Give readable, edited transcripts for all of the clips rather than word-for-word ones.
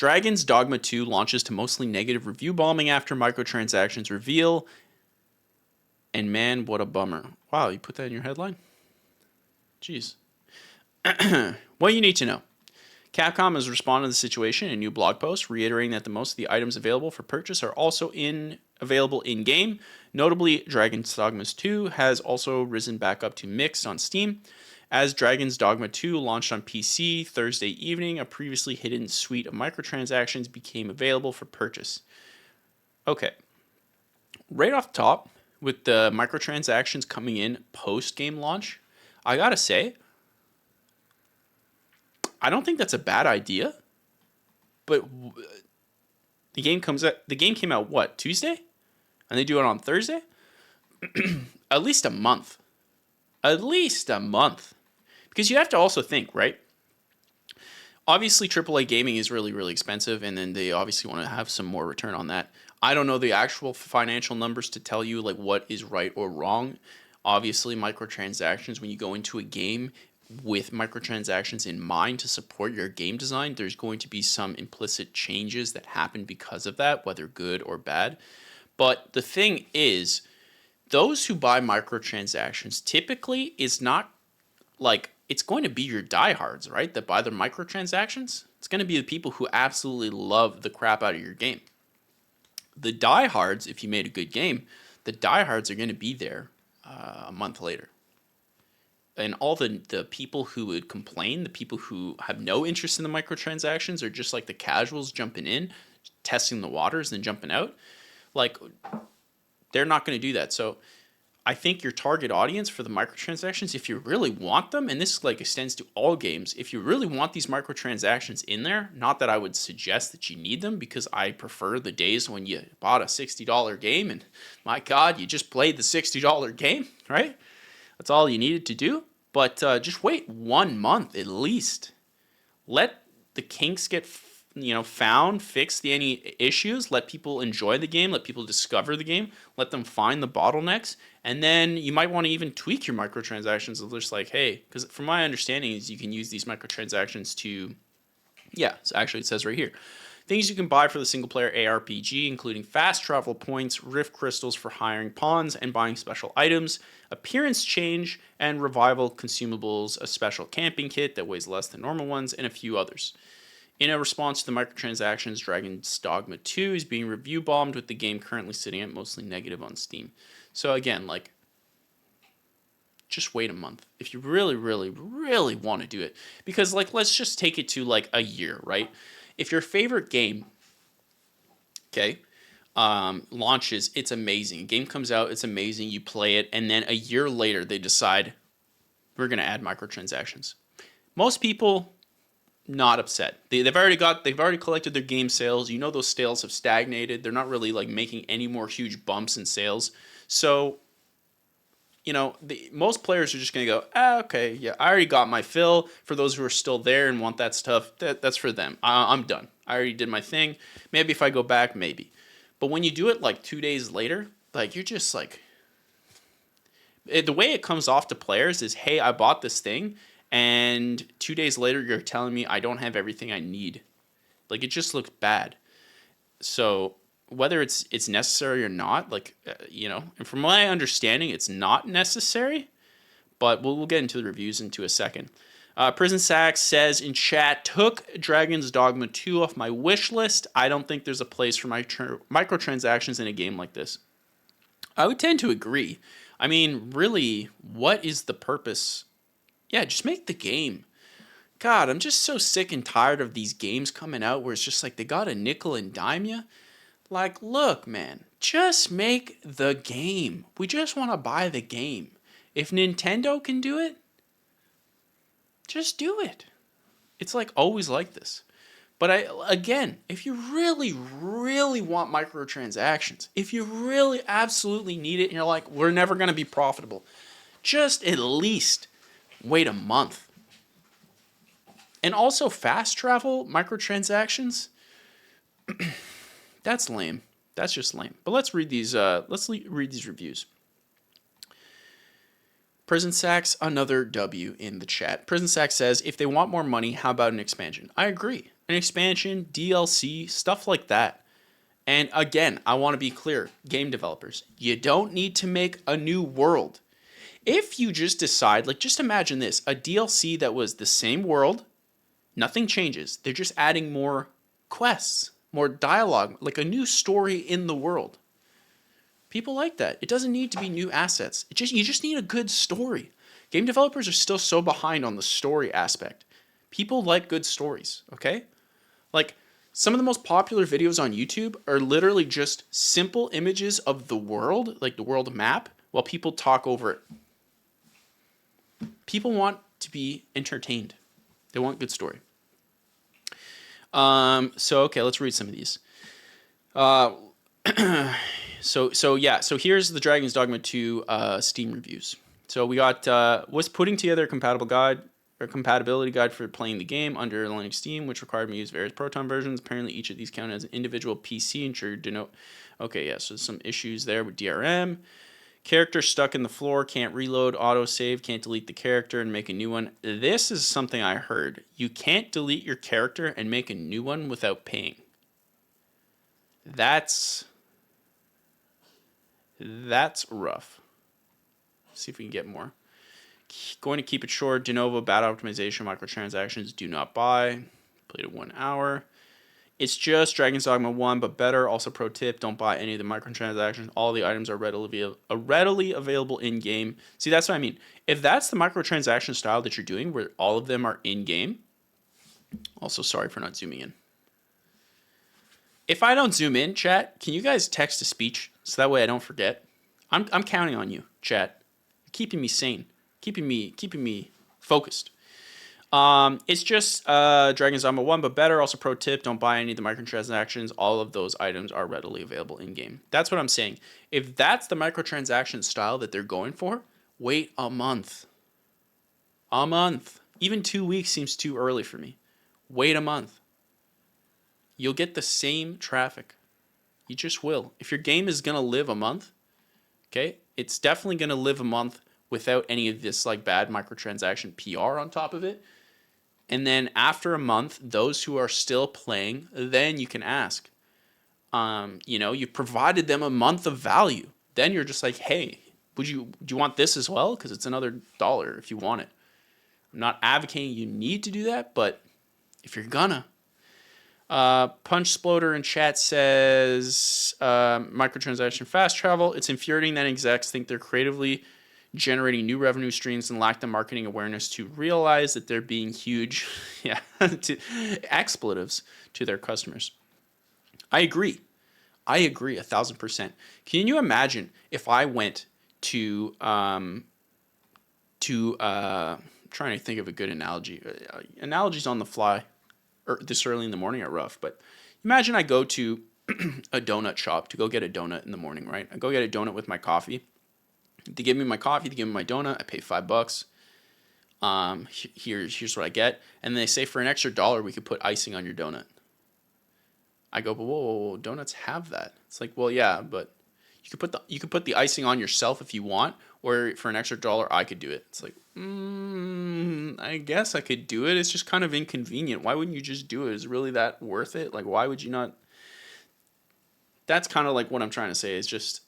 Dragon's Dogma 2 launches to mostly negative review bombing after microtransactions reveal. And man, what a bummer. Wow, you put that in your headline? Jeez. What you need to know. Capcom has responded to the situation in a new blog post, reiterating that the most of the items available for purchase are also available in-game. Notably, Dragon's Dogma 2 has also risen back up to mixed on Steam. As Dragon's Dogma 2 launched on PC Thursday evening, a previously hidden suite of microtransactions became available for purchase. Okay. Right off the top, with the microtransactions coming in post-game launch, I gotta say, I don't think that's a bad idea. But the game came out what, Tuesday? And they do it on Thursday? At least a month. At least a month. Because you have to also think, right? Obviously, AAA gaming is really, really expensive, and then they obviously want to have some more return on that. I don't know the actual financial numbers to tell you like what is right or wrong. Obviously, microtransactions, when you go into a game with microtransactions in mind to support your game design, there's going to be some implicit changes that happen because of that, whether good or bad. But the thing is, those who buy microtransactions typically is not like, it's going to be your diehards, right? That buy the microtransactions. It's going to be the people who absolutely love the crap out of your game. The diehards, if you made a good game, the diehards are going to be there a month later. And all the people who would complain, the people who have no interest in the microtransactions, are just like the casuals jumping in, testing the waters, and jumping out. Like, they're not going to do that. So I think your target audience for the microtransactions, if you really want them, and this like extends to all games, if you really want these microtransactions in there, not that I would suggest that you need them, because I prefer the days when you bought a $60 game and my God, you just played the $60 game, right? That's all you needed to do. But just wait 1 month at least. Let the kinks get found, fix any issues, let people enjoy the game, let people discover the game, let them find the bottlenecks, and then you might want to even tweak your microtransactions. Just like, hey, because from my understanding is you can use these microtransactions to, so actually it says right here, things you can buy for the single-player ARPG, including fast travel points, rift crystals for hiring pawns and buying special items, appearance change, and revival consumables, a special camping kit that weighs less than normal ones, and a few others. In a response to the microtransactions, Dragon's Dogma 2 is being review bombed, with the game currently sitting at mostly negative on Steam. So again, like, just wait a month if you really, really, really want to do it. Because, like, let's just take it to like a year, right? If your favorite game, launches, it's amazing. A game comes out, it's amazing. You play it, and then a year later they decide we're going to add microtransactions. Most people not upset. They've already collected their game sales. You know, those sales have stagnated. They're not really like making any more huge bumps in sales. So, most players are just going to go, okay, yeah, I already got my fill. For those who are still there and want that stuff, that's for them. I'm done. I already did my thing. Maybe if I go back, maybe. But when you do it like 2 days later, like, you're just like, the way it comes off to players is, hey, I bought this thing, and 2 days later you're telling me I don't have everything I need. Like, it just looks bad. So whether it's necessary or not, like, and from my understanding, it's not necessary, but we'll get into the reviews into a second. Prison Sack says in chat, took Dragon's Dogma 2 off my wish list. I don't think there's a place for microtransactions in a game like this. I would tend to agree. I mean, really, what is the purpose? Yeah, just make the game. God, I'm just so sick and tired of these games coming out where it's just like they got a nickel and dime you. Like, look, man, just make the game. We just want to buy the game. If Nintendo can do it, just do it. It's like always like this. But again, if you really, really want microtransactions, if you really absolutely need it and you're like, we're never going to be profitable, just at least wait a month. And also fast travel microtransactions, that's lame. That's just lame. But let's read these reviews. Prison Sacks, another W in the chat. Prison Sack says, if they want more money, how about an expansion? I agree. an expansion, DLC, stuff like that. And again, I want to be clear, game developers, you don't need to make a new world. If you just decide, like, just imagine this, a DLC that was the same world, nothing changes. They're just adding more quests, more dialogue, like a new story in the world. People like that. It doesn't need to be new assets. You just need a good story. Game developers are still so behind on the story aspect. People like good stories, okay? Like, some of the most popular videos on YouTube are literally just simple images of the world, like the world map, while people talk over it. People want to be entertained. They want good story. Okay, let's read some of these. So here's the Dragon's Dogma 2 Steam reviews. So we got was putting together a compatibility guide for playing the game under Linux Steam, which required me to use various Proton versions. Apparently, each of these count as an individual PC. Ensure denote. Okay, yeah. So some issues there with DRM. Character stuck in the floor, can't reload, autosave, can't delete the character and make a new one. This is something I heard. You can't delete your character and make a new one without paying. That's rough. See if we can get more. Going to keep it short. De novo, bad optimization, microtransactions, do not buy. Played it 1 hour. It's just Dragon's Dogma 1, but better. Also, pro tip, don't buy any of the microtransactions. All the items are readily available in-game. See, that's what I mean. If that's the microtransaction style that you're doing, where all of them are in-game, also sorry for not zooming in. If I don't zoom in, chat, can you guys text to speech so that way I don't forget? I'm counting on you, chat. You're keeping me sane, keeping me focused. It's just Dragon's Dogma 1, but better. Also, pro tip, don't buy any of the microtransactions. All of those items are readily available in-game. That's what I'm saying. If that's the microtransaction style that they're going for, wait a month. A month. Even 2 weeks seems too early for me. Wait a month. You'll get the same traffic. You just will. If your game is going to live a month, okay, it's definitely going to live a month without any of this like bad microtransaction PR on top of it. And then after a month, those who are still playing, then you can ask. You provided them a month of value. Then you're just like, hey, do you want this as well? Because it's another $1 if you want it. I'm not advocating you need to do that, but if you're gonna. Punch Sploder in chat says microtransaction fast travel. It's infuriating that execs think they're creatively generating new revenue streams and lack the marketing awareness to realize that they're being huge to expletives to their customers. I agree 1,000%. Can you imagine if I went to trying to think of a good analogy. Analogies on the fly or this early in the morning are rough, but imagine I go to a donut shop to go get a donut in the morning, right? I go get a donut with my coffee. They give me my coffee, they give me my donut, I pay $5. Here's what I get. And they say for an extra $1 we could put icing on your donut. I go, but whoa, donuts have that. It's like, well, yeah, but you could put the icing on yourself if you want, or for an extra $1 I could do it. It's like, I guess I could do it. It's just kind of inconvenient. Why wouldn't you just do it? Is it really that worth it? Like, why would you not? That's kind of like what I'm trying to say is just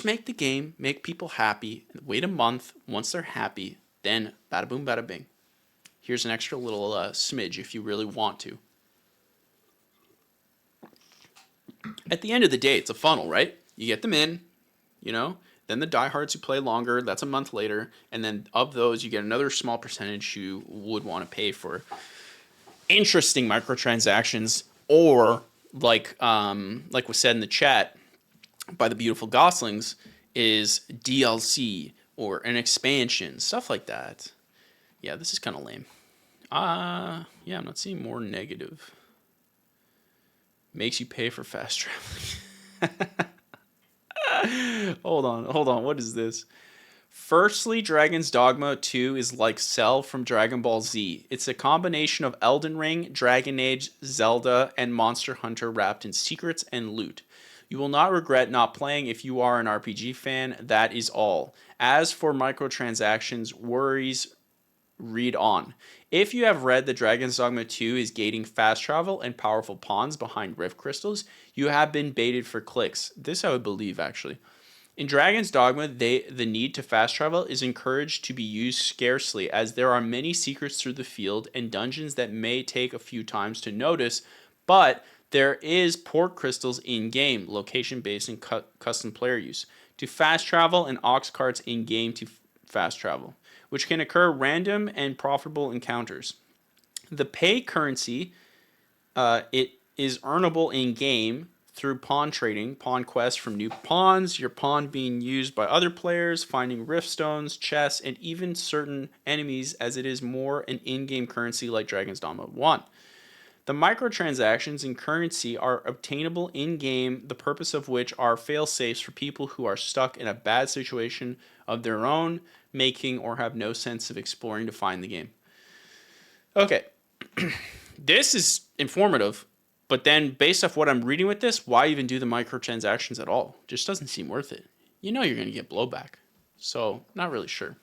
make the game, make people happy, wait a month. Once they're happy, then bada boom, bada bing. Here's an extra little smidge if you really want to. At the end of the day, it's a funnel, right? You get them in, then the diehards who play longer, that's a month later, and then of those, you get another small percentage who would want to pay for interesting microtransactions, or like was said in the chat by the beautiful Goslings, is DLC or an expansion, stuff like that. Yeah, this is kind of lame. I'm not seeing more negative. Makes you pay for fast traveling. Hold on. What is this? Firstly, Dragon's Dogma 2 is like Cell from Dragon Ball Z. It's a combination of Elden Ring, Dragon Age, Zelda, and Monster Hunter wrapped in secrets and loot. You will not regret not playing if you are an RPG fan. That is all. As for microtransactions, worries Read on. If you have read that Dragon's Dogma 2 is gating fast travel and powerful pawns behind rift crystals, you have been baited for clicks. This I would believe, actually. In Dragon's Dogma, the need to fast travel is encouraged to be used scarcely, as there are many secrets through the field and dungeons that may take a few times to notice, but there is port crystals in-game, location-based and custom player use, to fast travel, and ox carts in-game to fast travel, which can occur random and profitable encounters. The pay currency, it is earnable in-game through pawn trading, pawn quests from new pawns, your pawn being used by other players, finding rift stones, chests, and even certain enemies, as it is more an in-game currency like Dragon's Dogma 1. The microtransactions in currency are obtainable in-game, the purpose of which are fail-safes for people who are stuck in a bad situation of their own making or have no sense of exploring to find the game. Okay, this is informative. But then, based off what I'm reading with this, why even do the microtransactions at all? Just doesn't seem worth it. You know you're going to get blowback. So, not really sure.